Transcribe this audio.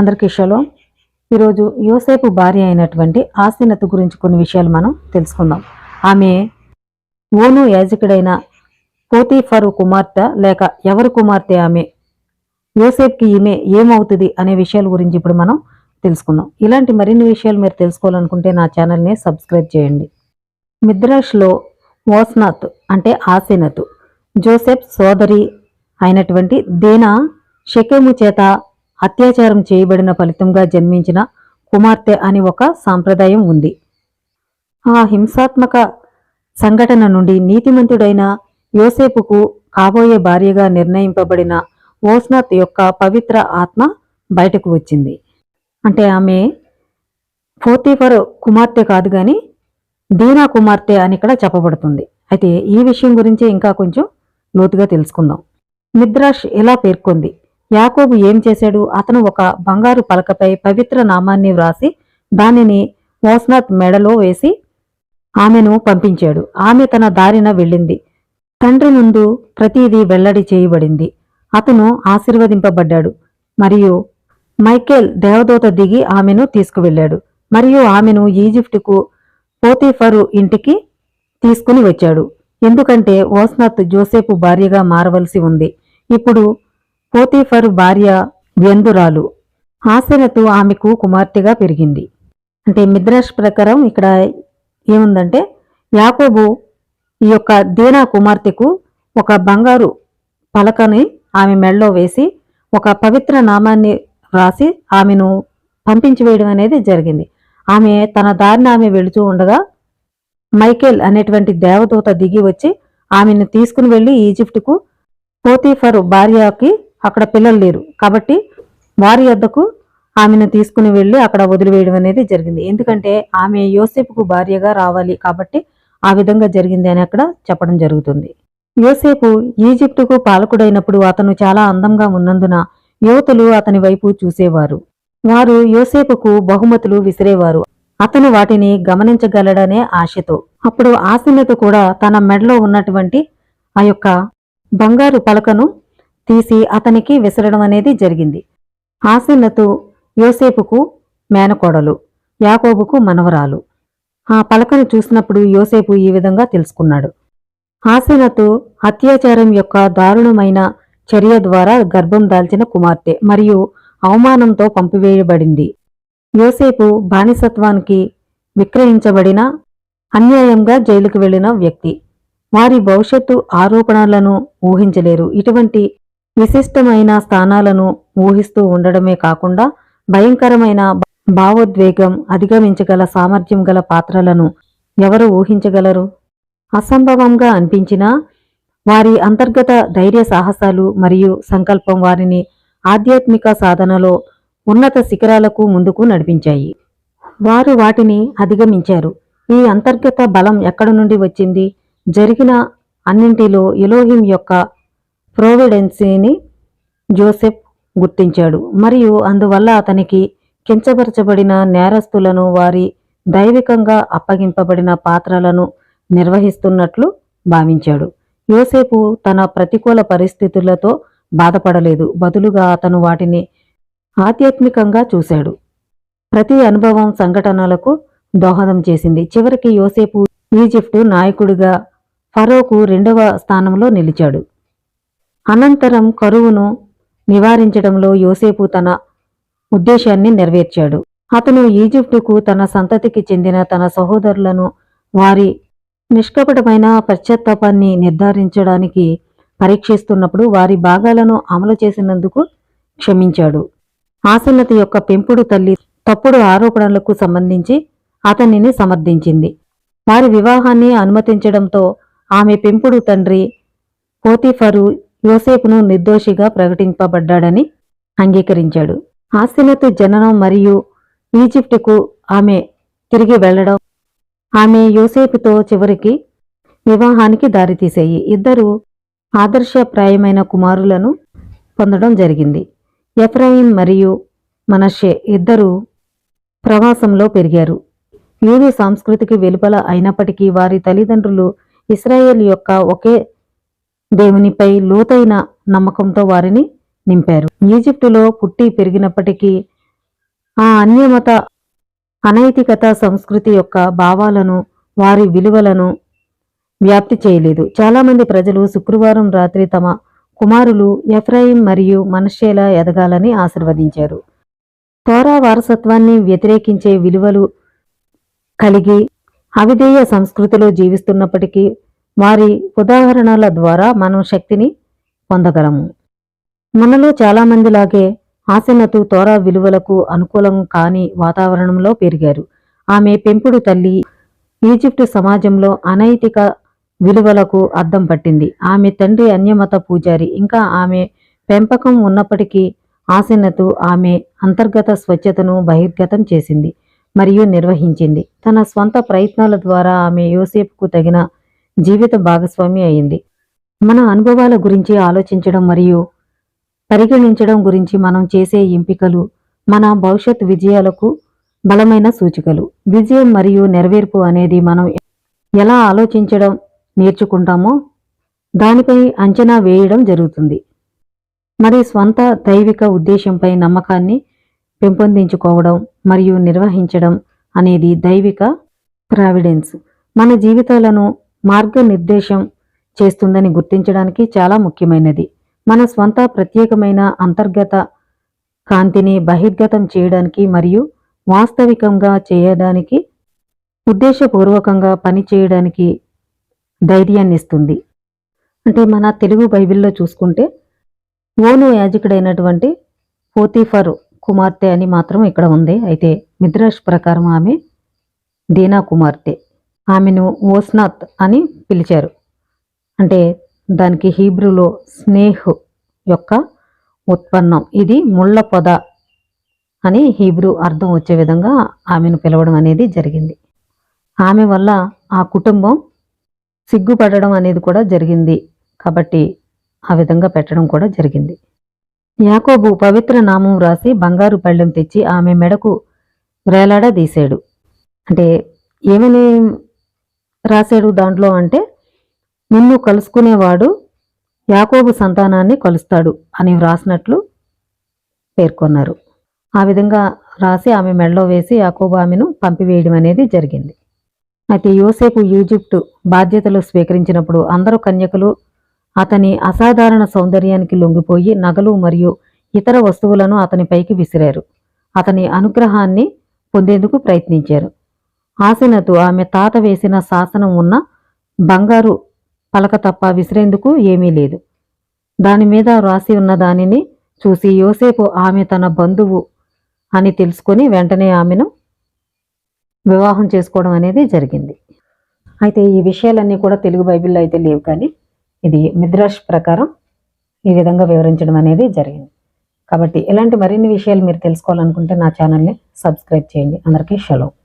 అందరికీ షలోం. ఈరోజు యోసేపు భార్య అయినటువంటి ఆసీనతు గురించి కొన్ని విషయాలు మనం తెలుసుకుందాం. ఆమె ఓను యాజకుడైన పోతీఫరు కుమార్తె లేక ఎవరు కుమార్తె ఆమె, యోసేపుకి ఈమె ఏమవుతుంది అనే విషయాల గురించి ఇప్పుడు మనం తెలుసుకుందాం. ఇలాంటి మరిన్ని విషయాలు మీరు తెలుసుకోవాలనుకుంటే నా ఛానల్ని సబ్స్క్రైబ్ చేయండి. మిద్రాష్లో ఓస్నాత్ అంటే ఆసీనతు జోసెఫ్ సోదరి అయినటువంటి దేనా షెకెము చేత అత్యాచారం చేయబడిన ఫలితంగా జన్మించిన కుమార్తె అని ఒక సాంప్రదాయం ఉంది. ఆ హింసాత్మక సంఘటన నుండి నీతిమంతుడైన యోసేపుకు కాబోయే భార్యగా నిర్ణయింపబడిన ఓస్నాత్ యొక్క పవిత్ర ఆత్మ బయటకు వచ్చింది. అంటే ఆమె పోతీఫరు కుమార్తె కాదు గాని దీనా కుమార్తె అని ఇక్కడ చెప్పబడుతుంది. అయితే ఈ విషయం గురించి ఇంకా కొంచెం లోతుగా తెలుసుకుందాం. మిద్రాష్ ఎలా పేర్కొంది. యాకోబు ఏం చేశాడు? అతను ఒక బంగారు పలకపై పవిత్ర నామాన్ని వ్రాసి దానిని ఓస్నాత్ మెడలో వేసి ఆమెను పంపించాడు. ఆమె తన దారిన వెళ్ళింది. తండ్రి ముందు ప్రతిదీ వెల్లడి చేయబడింది. అతను ఆశీర్వదింపబడ్డాడు. మరియు మైకేల్ దేవదూత దిగి ఆమెను తీసుకువెళ్ళాడు. మరియు ఆమెను ఈజిప్టుకు పోతీఫరు ఇంటికి తీసుకుని వచ్చాడు. ఎందుకంటే ఓస్నాత్ జోసేపు భార్యగా మారవలసి ఉంది. ఇప్పుడు పోతీఫరు భార్య వ్యందురాలు. ఆసెనతు ఆమెకు కుమార్తెగా పెరిగింది. అంటే మిద్రాష్ ప్రకారం ఇక్కడ ఏముందంటే యాకోబు ఈ యొక్క దీనా కుమార్తెకు ఒక బంగారు పలకని ఆమె మెడలో వేసి ఒక పవిత్ర నామాన్ని రాసి ఆమెను పంపించి వేయడం అనేది జరిగింది. ఆమె తన దారిని ఆమె వెళుతూ ఉండగా మైకేల్ అనేటువంటి దేవదూత దిగి వచ్చి ఆమెను తీసుకుని వెళ్ళి ఈజిప్టుకు పోతీఫరు భార్యకి అక్కడ పిల్లలు లేరు కాబట్టి వారి వద్దకు ఆమెను తీసుకుని వెళ్ళి అక్కడ వదిలివేయడం అనేది జరిగింది. ఎందుకంటే ఆమె యోసేపుకు భార్యగా రావాలి కాబట్టి ఆ విధంగా జరిగింది అని అక్కడ చెప్పడం జరుగుతుంది. యోసేపు ఈజిప్టుకు పాలకుడైనప్పుడు అతను చాలా అందంగా ఉన్నందున యువతులు అతని వైపు చూసేవారు. వారు యోసేపుకు బహుమతులు విసిరేవారు. అతను వాటిని గమనించగలడనే ఆశతో. అప్పుడు ఆసీనతు కూడా తన మెడలో ఉన్నటువంటి ఆ యొక్క బంగారు పలకను తీసి అతనికి విసరడం అనేది జరిగింది. ఆసీనతు యోసేపుకు మేనకోడలు, యాకోబుకు మనవరాలు. ఆ పలకను చూసినప్పుడు యోసేపు ఈ విధంగా తెలుసుకున్నాడు. ఆసీనతు అత్యాచారం యొక్క దారుణమైన చర్య ద్వారా గర్భం దాల్చిన కుమార్తె మరియు అవమానంతో పంపివేయబడింది. యోసేపు బానిసత్వానికి విక్రయించబడిన, అన్యాయంగా జైలుకు వెళ్లిన వ్యక్తి. వారి భవిష్యత్తు ఆరోపణలను ఊహించలేరు. ఇటువంటి విశిష్టమైన స్థానాలను ఊహిస్తూ ఉండడమే కాకుండా భయంకరమైన భావోద్వేగం అధిగమించగల సామర్థ్యం గల పాత్రలను ఎవరు ఊహించగలరు? అసంభవంగా అనిపించినా వారి అంతర్గత ధైర్య సాహసాలు మరియు సంకల్పం వారిని ఆధ్యాత్మిక సాధనలో ఉన్నత శిఖరాలకు ముందుకు నడిపించాయి. వారు వాటిని అధిగమించారు. ఈ అంతర్గత బలం ఎక్కడి నుండి వచ్చింది? జరిగిన అన్నింటిలో ఎలోహిం యొక్క ప్రోవిడెన్సీని జోసెఫ్ గుర్తించాడు మరియు అందువల్ల అతనికి కించపరచబడిన నేరస్తులను వారి దైవికంగా అప్పగింపబడిన పాత్రలను నిర్వహిస్తున్నట్లు భావించాడు. యోసేపు తన ప్రతికూల పరిస్థితులతో బాధపడలేదు. బదులుగా అతను వాటిని ఆధ్యాత్మికంగా చూశాడు. ప్రతి అనుభవం సంఘటనలకు దోహదం చేసింది. చివరికి యోసేపు ఈజిప్టు నాయకుడిగా ఫరోకు 2వ స్థానంలో నిలిచాడు. అనంతరం కరువును నివారించడంలో యోసేపు తన ఉద్దేశాన్ని నెరవేర్చాడు. అతను ఈజిప్టుకు తన సంతతికి చెందిన తన సహోదరులను వారి నిష్కపటమైన పశ్చాత్తాపాన్ని నిర్ధారించడానికి పరీక్షిస్తున్నప్పుడు వారి భాగాలను అమలు చేసినందుకు క్షమించాడు. ఆసన్నత యొక్క పెంపుడు తల్లి తప్పుడు ఆరోపణలకు సంబంధించి అతనిని సమర్థించింది. వారి వివాహాన్ని అనుమతించడంతో ఆమె పెంపుడు తండ్రి పోతీఫరు యోసేపును నిర్దోషిగా ప్రకటింపబడ్డాడని అంగీకరించాడు. ఆసీనతు జననం మరియు ఈజిప్టుకు ఆమె తిరిగి వెళ్లడం ఆమె యోసేపుతో చివరికి వివాహానికి దారితీసాయి. ఇద్దరు ఆదర్శప్రాయమైన కుమారులను పొందడం జరిగింది. ఎఫ్రాయిం మరియు మనష్షే ఇద్దరు ప్రవాసంలో పెరిగారు. యూదు సంస్కృతికి వెలుపల అయినప్పటికీ వారి తల్లిదండ్రులు ఇశ్రాయేల్ యొక్క ఒకే దేవునిపై లోతైన నమ్మకంతో వారిని నింపారు. ఈజిప్టులో పుట్టి పెరిగినప్పటికీ ఆ అన్యమత అనైతికత సంస్కృతి యొక్క భావాలను, వారి విలువలను వ్యాప్తి చేయలేదు. చాలామంది ప్రజలు శుక్రవారం రాత్రి తమ కుమారులు ఎఫ్రాయిం మరియు మనష్షేల ఎదగాలని ఆశీర్వదించారు. తోరా వారసత్వాన్ని వ్యతిరేకించే విలువలు కలిగి అవిధేయ సంస్కృతిలో జీవిస్తున్నప్పటికీ వారి ఉదాహరణల ద్వారా మనం శక్తిని పొందగలము. మనలో చాలామందిలాగే ఆసెనతు తోరా విలువలకు అనుకూలం కాని వాతావరణంలో పెరిగారు. ఆమె పెంపుడు తల్లి ఈజిప్టు సమాజంలో అనైతిక విలువలకు అద్దం పట్టింది. ఆమె తండ్రి అన్యమత పూజారి. ఇంకా ఆమె పెంపకం ఉన్నప్పటికీ ఆసెనతు ఆమె అంతర్గత స్వచ్ఛతను బహిర్గతం చేసింది మరియు నిర్వహించింది. తన స్వంత ప్రయత్నాల ద్వారా ఆమె యోసేపుకు తగిన జీవిత భాగస్వామి అయింది. మన అనుభవాల గురించి ఆలోచించడం మరియు పరిగణించడం గురించి మనం చేసే ఎంపికలు మన భవిష్యత్ విజయాలకు బలమైన సూచికలు. విజయం మరియు నెరవేర్పు అనేది మనం ఎలా ఆలోచించడం నేర్చుకుంటామో దానిపై అంచనా వేయడం జరుగుతుంది. మరి స్వంత దైవిక ఉద్దేశంపై నమ్మకాన్ని పెంపొందించుకోవడం మరియు నిర్వహించడం అనేది దైవిక ప్రావిడెన్స్ మన జీవితాలను మార్గనిర్దేశం చేస్తుందని గుర్తించడానికి చాలా ముఖ్యమైనది. మన స్వంత ప్రత్యేకమైన అంతర్గత కాంతిని బహిర్గతం చేయడానికి మరియు వాస్తవికంగా చేయడానికి ఉద్దేశపూర్వకంగా పనిచేయడానికి ధైర్యాన్ని ఇస్తుంది. అంటే మన తెలుగు బైబిల్లో చూసుకుంటే ఓను యాజకుడైనటువంటి పోతీఫరు కుమార్తె అని మాత్రం ఇక్కడ ఉంది. అయితే మిద్రాష్ ప్రకారం ఆమె దీనా కుమార్తె. ఆమెను ఓస్నాత్ అని పిలిచారు. అంటే దానికి హీబ్రూలో స్నేహ్ యొక్క ఉత్పన్నం. ఇది ముళ్ళ పొద అని హీబ్రూ అర్థం వచ్చే విధంగా ఆమెను పిలవడం అనేది జరిగింది. ఆమె వల్ల ఆ కుటుంబం సిగ్గుపడడం అనేది కూడా జరిగింది కాబట్టి ఆ విధంగా పెట్టడం కూడా జరిగింది. యాకోబు పవిత్ర నామం రాసి బంగారు పళ్ళెం తెచ్చి ఆమె మెడకు వేలాడదీశాడు. అంటే ఏమని రాశాడు దాంట్లో అంటే, నిన్ను కలుసుకునేవాడు యాకోబు సంతానాన్ని కలుస్తాడు అని వ్రాసినట్లు పేర్కొన్నారు. ఆ విధంగా రాసి ఆమె మెడలో వేసి యాకోబు ఆమెను పంపివేయడం అనేది జరిగింది. అయితే యోసేపు ఈజిప్టు బాధ్యతలు స్వీకరించినప్పుడు అందరూ కన్యకలు అతని అసాధారణ సౌందర్యానికి లొంగిపోయి నగలు మరియు ఇతర వస్తువులను అతని పైకి విసిరారు. అతని అనుగ్రహాన్ని పొందేందుకు ప్రయత్నించారు. ఆసెనతు ఆమె తాత వేసిన శాసనం ఉన్న బంగారు పలక తప్ప విసిరేందుకు ఏమీ లేదు. దాని మీద రాసి ఉన్న దానిని చూసి యోసేపు ఆమె తన బంధువు అని తెలుసుకొని వెంటనే ఆమెను వివాహం చేసుకోవడం అనేది జరిగింది. అయితే ఈ విషయాలన్నీ కూడా తెలుగు బైబిల్లో అయితే లేవు, కానీ ఇది మిద్రాష్ ప్రకారం ఈ విధంగా వివరించడం అనేది జరిగింది. కాబట్టి ఇలాంటి మరిన్ని విషయాలు మీరు తెలుసుకోవాలనుకుంటే నా ఛానల్ని సబ్స్క్రైబ్ చేయండి. అందరికీ షలోమ్.